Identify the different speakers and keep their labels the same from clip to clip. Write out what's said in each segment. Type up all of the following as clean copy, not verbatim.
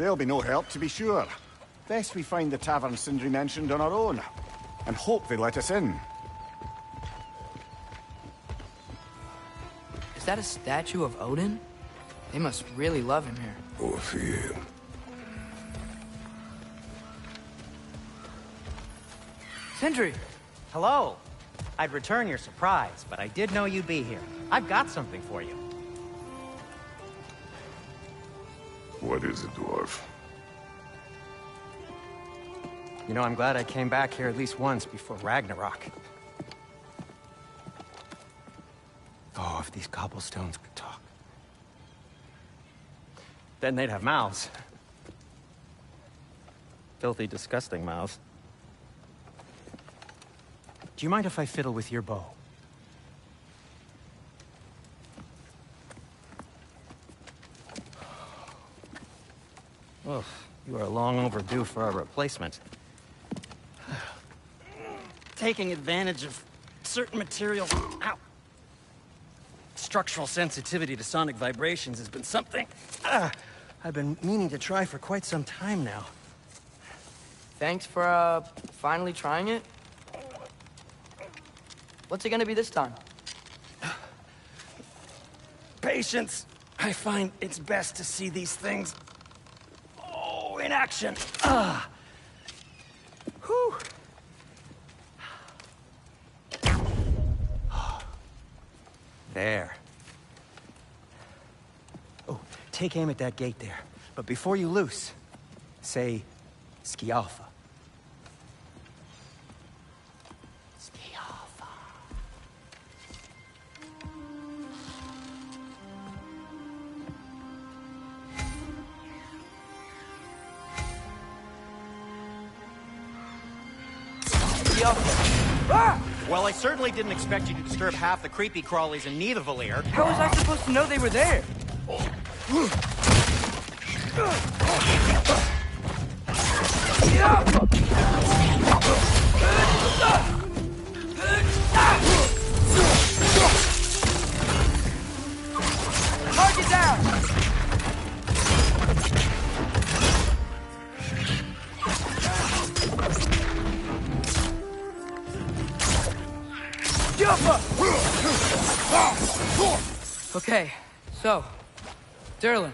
Speaker 1: They'll be no help, to be sure. Best we find the tavern Sindri mentioned on our own, and hope they let us in.
Speaker 2: Is that a statue of Odin? They must really love him here.
Speaker 3: Or fear him.
Speaker 2: Sindri!
Speaker 4: Hello. I'd return your surprise, but I did know you'd be here. I've got something for you.
Speaker 3: What is it, dwarf?
Speaker 4: You know, I'm glad I came back here at least once before Ragnarok. Oh, if these cobblestones could talk. Then they'd have mouths. Filthy, disgusting mouths. Do you mind if I fiddle with your bow? Ugh, you are long overdue for a replacement. Taking advantage of certain materials. Ow. Structural sensitivity to sonic vibrations has been something I've been meaning to try for quite some time now.
Speaker 2: Thanks for, finally trying it. What's it gonna be this time?
Speaker 4: Patience. I find it's best to see these things, in action. Whew. There. Oh, take aim at that gate there. But before you loose, say, Skialfa. Skialfa.
Speaker 2: Ah!
Speaker 4: Well, I certainly didn't expect you to disturb half the creepy crawlies in Nidavellir.
Speaker 2: How was I supposed to know they were there? Target down! Okay, so, Durlin.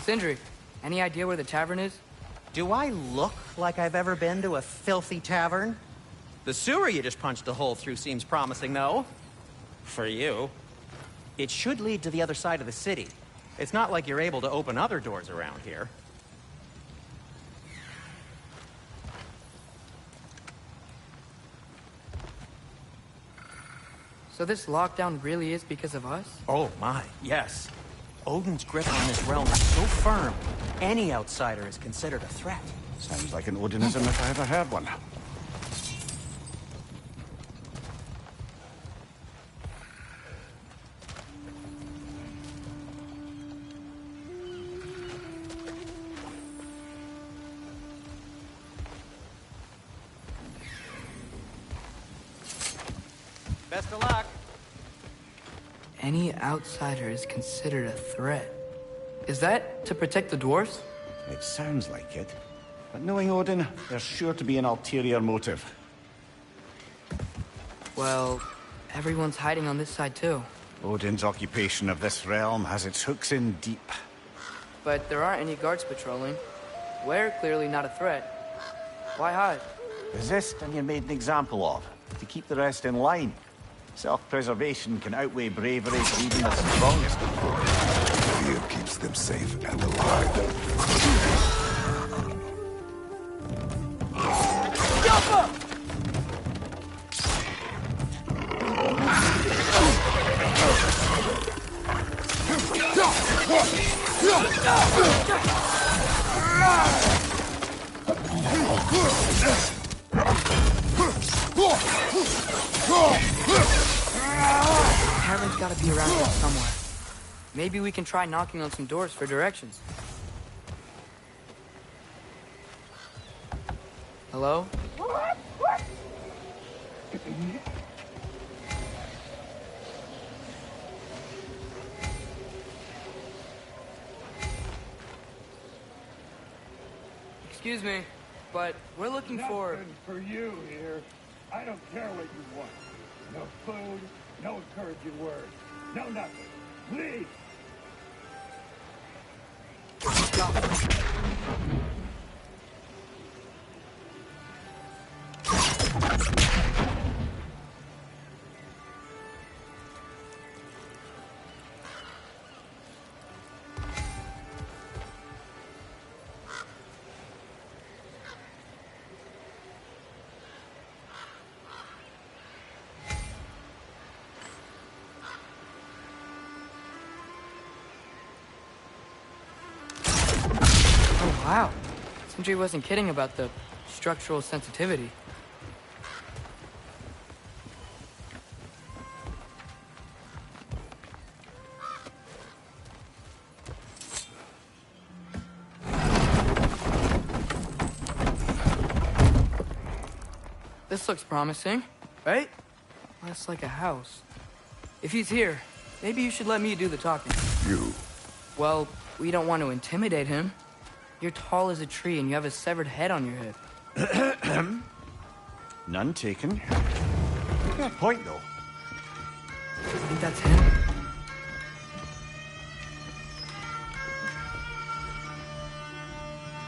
Speaker 2: Sindri, any idea where the tavern is?
Speaker 4: Do I look like I've ever been to a filthy tavern? The sewer you just punched a hole through seems promising, though. For you. It should lead to the other side of the city. It's not like you're able to open other doors around here.
Speaker 2: So this lockdown really is because of us?
Speaker 4: Oh my, yes. Odin's grip on this realm is so firm, any outsider is considered a threat.
Speaker 1: Sounds like an Odinism if I ever heard one.
Speaker 4: Best of luck.
Speaker 2: Any outsider is considered a threat. Is that to protect the dwarves?
Speaker 1: It sounds like it. But knowing Odin, there's sure to be an ulterior motive.
Speaker 2: Well, everyone's hiding on this side too.
Speaker 1: Odin's occupation of this realm has its hooks in deep.
Speaker 2: But there aren't any guards patrolling. We're clearly not a threat. Why hide?
Speaker 1: Resist and you're made an example of, to keep the rest in line. Self-preservation can outweigh bravery for even the strongest.
Speaker 3: Fear keeps them safe and alive.
Speaker 2: Tavern's gotta be around here somewhere. Maybe we can try knocking on some doors for directions. Hello? Excuse me, but we're looking for...
Speaker 5: Nothing for you here. I don't care what you want. No food, no encouraging words, no nothing. Leave!
Speaker 2: Wow. Sindri wasn't kidding about the structural sensitivity. This looks promising, right? Less like a house. If he's here, maybe you should let me do the talking.
Speaker 3: You.
Speaker 2: Well, we don't want to intimidate him. You're tall as a tree and you have a severed head on your head.
Speaker 1: None taken. Good point, though.
Speaker 2: I think that's him.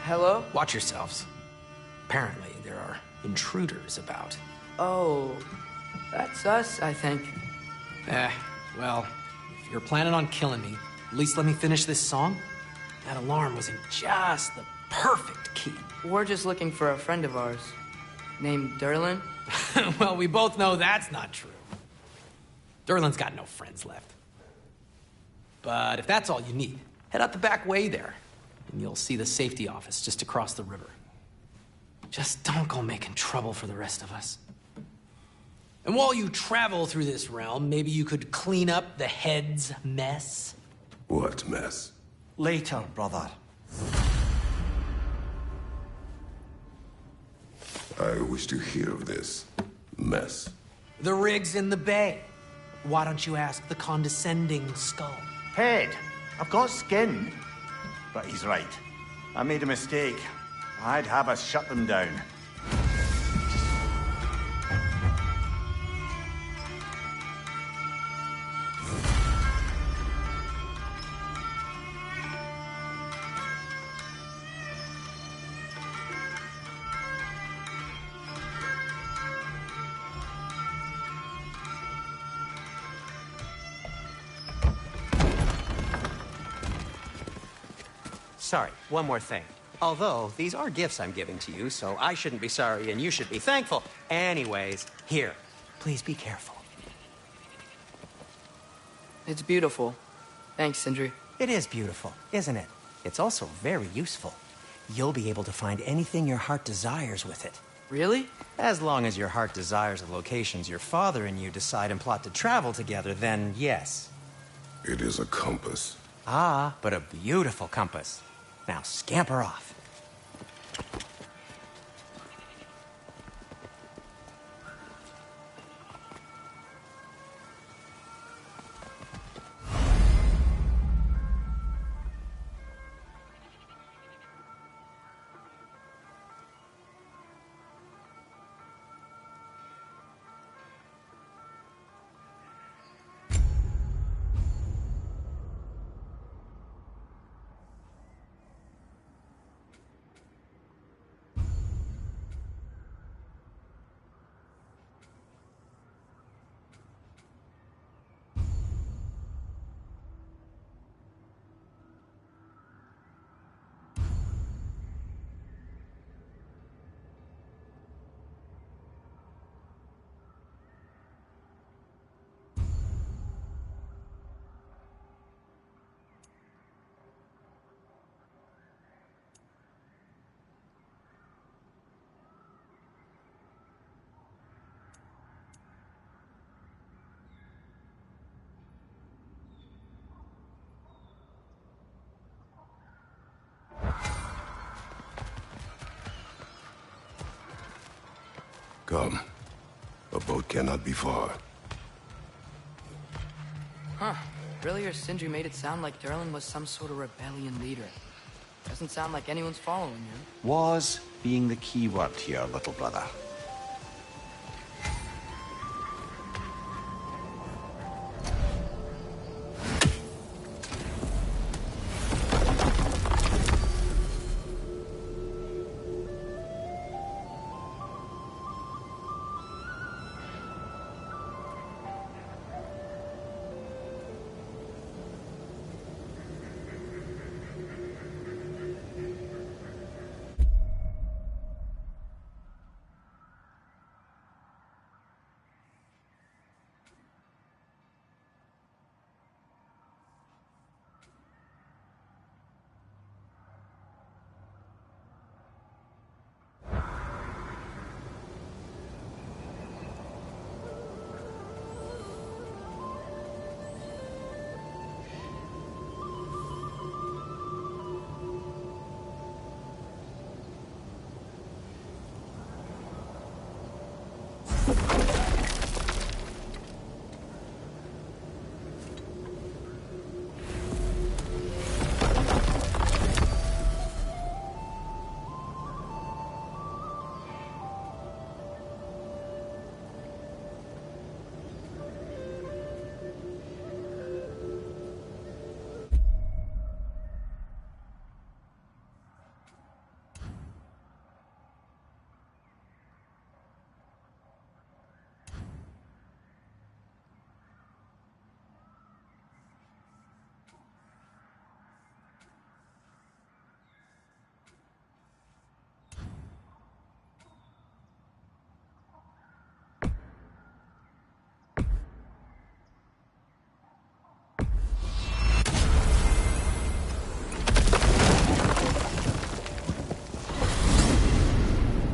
Speaker 2: Hello?
Speaker 6: Watch yourselves. Apparently, there are intruders about.
Speaker 2: Oh, that's us, I think.
Speaker 6: Well, if you're planning on killing me, at least let me finish this song. That alarm was in just the perfect key.
Speaker 2: We're just looking for a friend of ours, named Derlin.
Speaker 6: Well, we both know that's not true. Derlin's got no friends left. But if that's all you need, head out the back way there, and you'll see the safety office just across the river. Just don't go making trouble for the rest of us. And while you travel through this realm, maybe you could clean up the head's mess.
Speaker 3: What mess?
Speaker 1: Later, brother.
Speaker 3: I wish to hear of this mess.
Speaker 6: The rig's in the bay. Why don't you ask the condescending skull?
Speaker 1: Head, I've got skin. But he's right. I made a mistake. I'd have us shut them down.
Speaker 4: Sorry, one more thing. Although, these are gifts I'm giving to you, so I shouldn't be sorry and you should be thankful. Anyways, here, please be careful.
Speaker 2: It's beautiful. Thanks, Sindri.
Speaker 4: It is beautiful, isn't it? It's also very useful. You'll be able to find anything your heart desires with it.
Speaker 2: Really?
Speaker 4: As long as your heart desires the locations your father and you decide and plot to travel together, then yes.
Speaker 3: It is a compass.
Speaker 4: Ah, but a beautiful compass. Now scamper off.
Speaker 3: Come. A boat cannot be far.
Speaker 2: Huh. Earlier, Sindri made it sound like Derlin was some sort of rebellion leader. Doesn't sound like anyone's following him.
Speaker 1: Was being the key word here, little brother.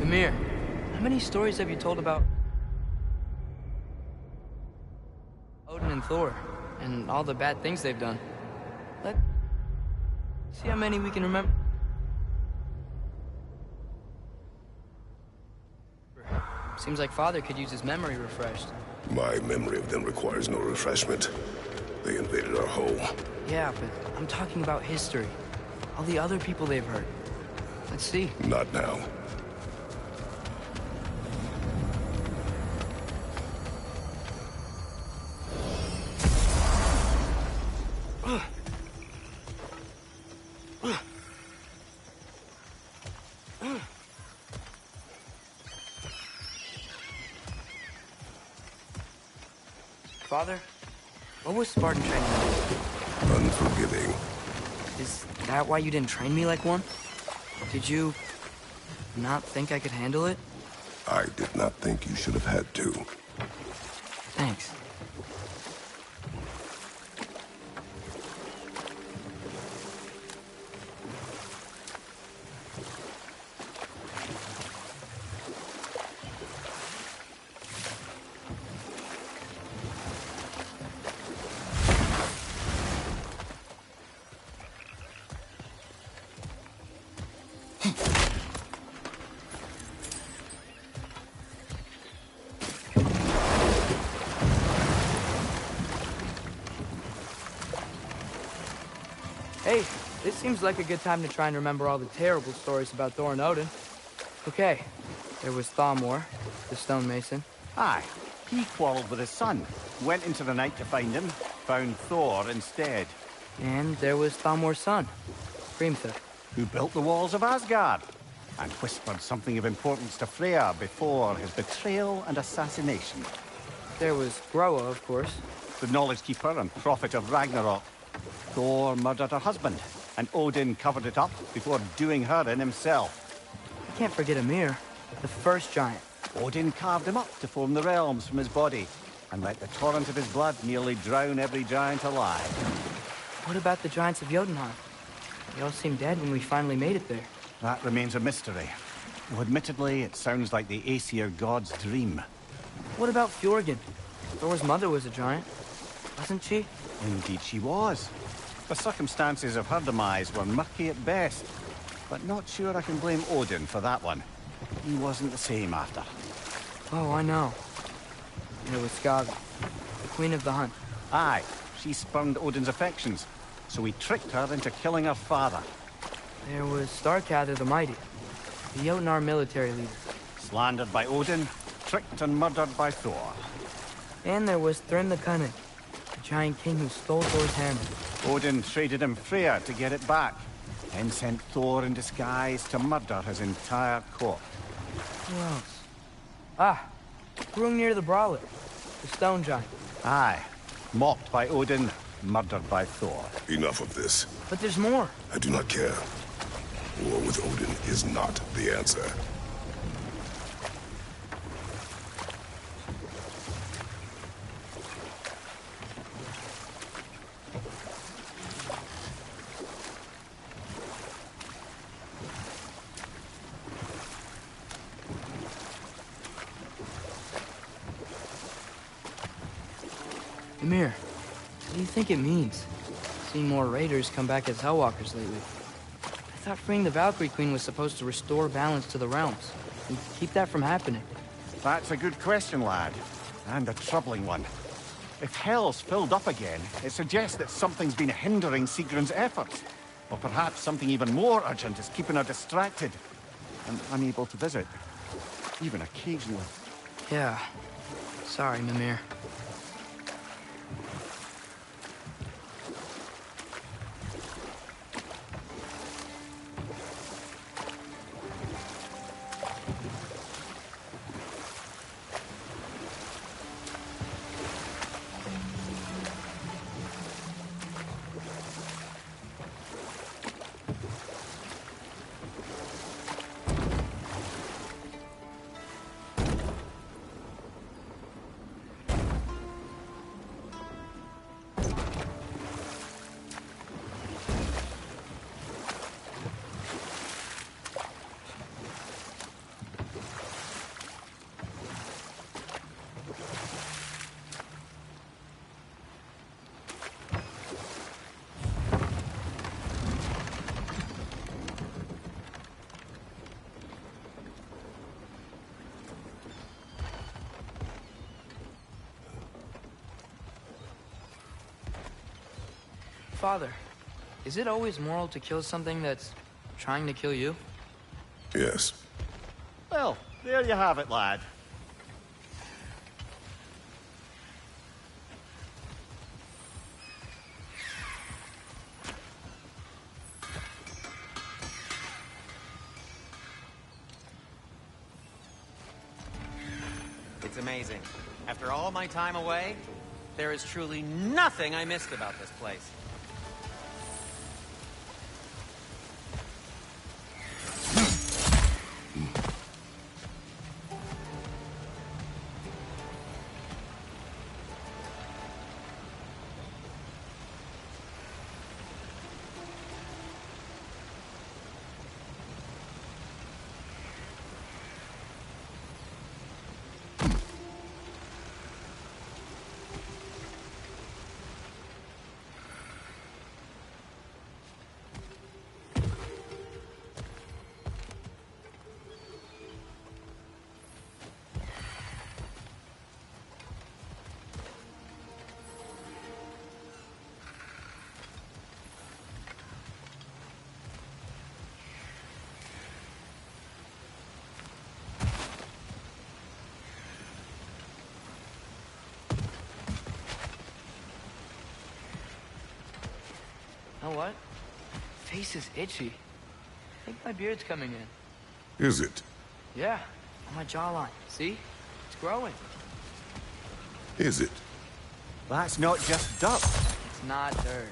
Speaker 2: Amir, how many stories have you told about Odin and Thor, and all the bad things they've done? Let's see how many we can remember. Seems like Father could use his memory refreshed.
Speaker 3: My memory of them requires no refreshment. They invaded our home.
Speaker 2: Yeah, but I'm talking about history. All the other people they've hurt. Let's see.
Speaker 3: Not now.
Speaker 2: Father, what was Spartan training like?
Speaker 3: Unforgiving.
Speaker 2: Is that why you didn't train me like one? Did you not think I could handle it?
Speaker 3: I did not think you should have had to.
Speaker 2: Thanks. Hey, this seems like a good time to try and remember all the terrible stories about Thor and Odin. Okay, there was Thamor, the stonemason.
Speaker 1: Aye, he quarreled with his son, went into the night to find him, found Thor instead.
Speaker 2: And there was Thamor's son, Grimthur.
Speaker 1: Who built the walls of Asgard, and whispered something of importance to Freya before his betrayal and assassination.
Speaker 2: There was Groa, of course.
Speaker 1: The knowledge keeper and prophet of Ragnarok. Thor murdered her husband, and Odin covered it up before doing her in himself.
Speaker 2: I can't forget Ymir, the first giant.
Speaker 1: Odin carved him up to form the realms from his body, and let the torrent of his blood nearly drown every giant alive.
Speaker 2: What about the giants of Jotunheim? They all seemed dead when we finally made it there.
Speaker 1: That remains a mystery. Though admittedly, it sounds like the Aesir god's dream.
Speaker 2: What about Fjorgyn? Thor's mother was a giant, wasn't she?
Speaker 1: Indeed she was. The circumstances of her demise were murky at best, but not sure I can blame Odin for that one. He wasn't the same after.
Speaker 2: Oh, I know. And it was Skaga, the queen of the hunt.
Speaker 1: Aye, she spurned Odin's affections, so he tricked her into killing her father.
Speaker 2: There was Starkather the Mighty, the Jotnar military leader.
Speaker 1: Slandered by Odin, tricked and murdered by Thor.
Speaker 2: And there was Thrym the Cunning, the giant king who stole Thor's hammer.
Speaker 1: Odin traded him Freya to get it back, then sent Thor in disguise to murder his entire court.
Speaker 2: Who else? Ah, Hrungnir the Brawler, the stone giant.
Speaker 1: Aye, mocked by Odin, murdered by Thor.
Speaker 3: Enough of this.
Speaker 2: But there's more.
Speaker 3: I do not care. War with Odin is not the answer.
Speaker 2: Ymir, what do you think it means? Seeing more raiders come back as Hellwalkers lately. I thought freeing the Valkyrie Queen was supposed to restore balance to the realms, and keep that from happening.
Speaker 1: That's a good question, lad. And a troubling one. If Hell's filled up again, it suggests that something's been hindering Sigrun's efforts. Or perhaps something even more urgent is keeping her distracted and unable to visit. Even occasionally.
Speaker 2: Yeah. Sorry, Mimir. Father, is it always moral to kill something that's trying to kill you?
Speaker 3: Yes.
Speaker 1: Well, there you have it, lad.
Speaker 4: It's amazing. After all my time away, there is truly nothing I missed about this place.
Speaker 2: Know what? Face is itchy. I think my beard's coming in.
Speaker 3: Is it?
Speaker 2: Yeah, on my jawline. See? It's growing.
Speaker 3: Is it?
Speaker 1: That's not just dirt.
Speaker 2: It's not dirt.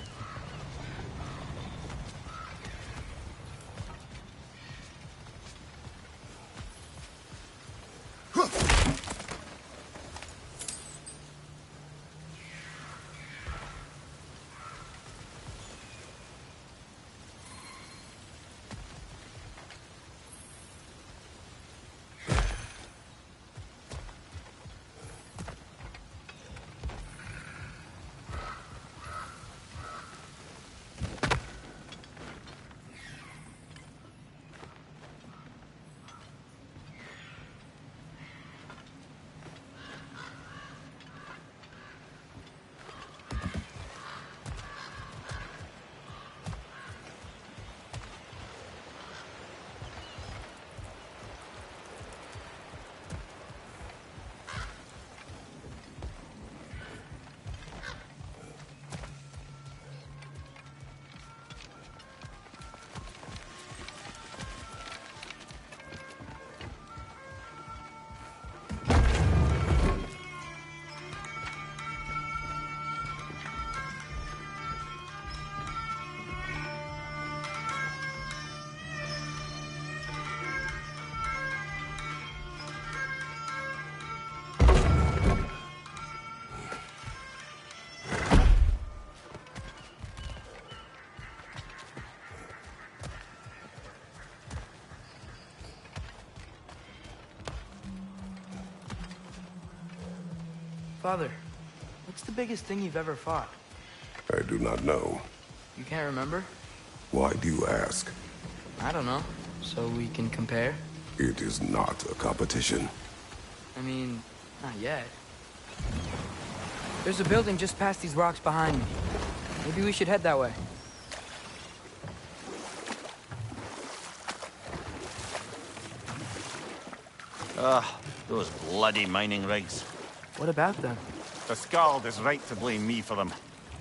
Speaker 2: Father, what's the biggest thing you've ever fought?
Speaker 3: I do not know.
Speaker 2: You can't remember?
Speaker 3: Why do you ask?
Speaker 2: I don't know. So we can compare?
Speaker 3: It is not a competition.
Speaker 2: I mean, not yet. There's a building just past these rocks behind me. Maybe we should head that way.
Speaker 1: Ugh, those bloody mining rigs.
Speaker 2: What about them?
Speaker 1: The Skald is right to blame me for them.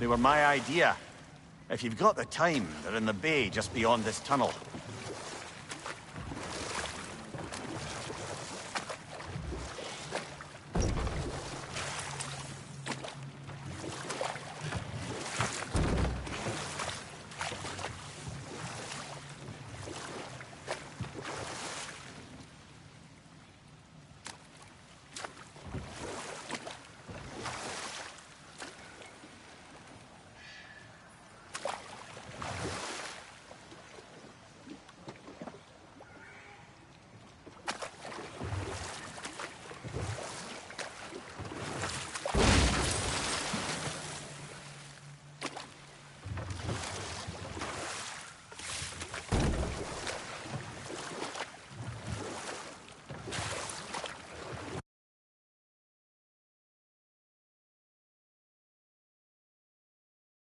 Speaker 1: They were my idea. If you've got the time, they're in the bay just beyond this tunnel.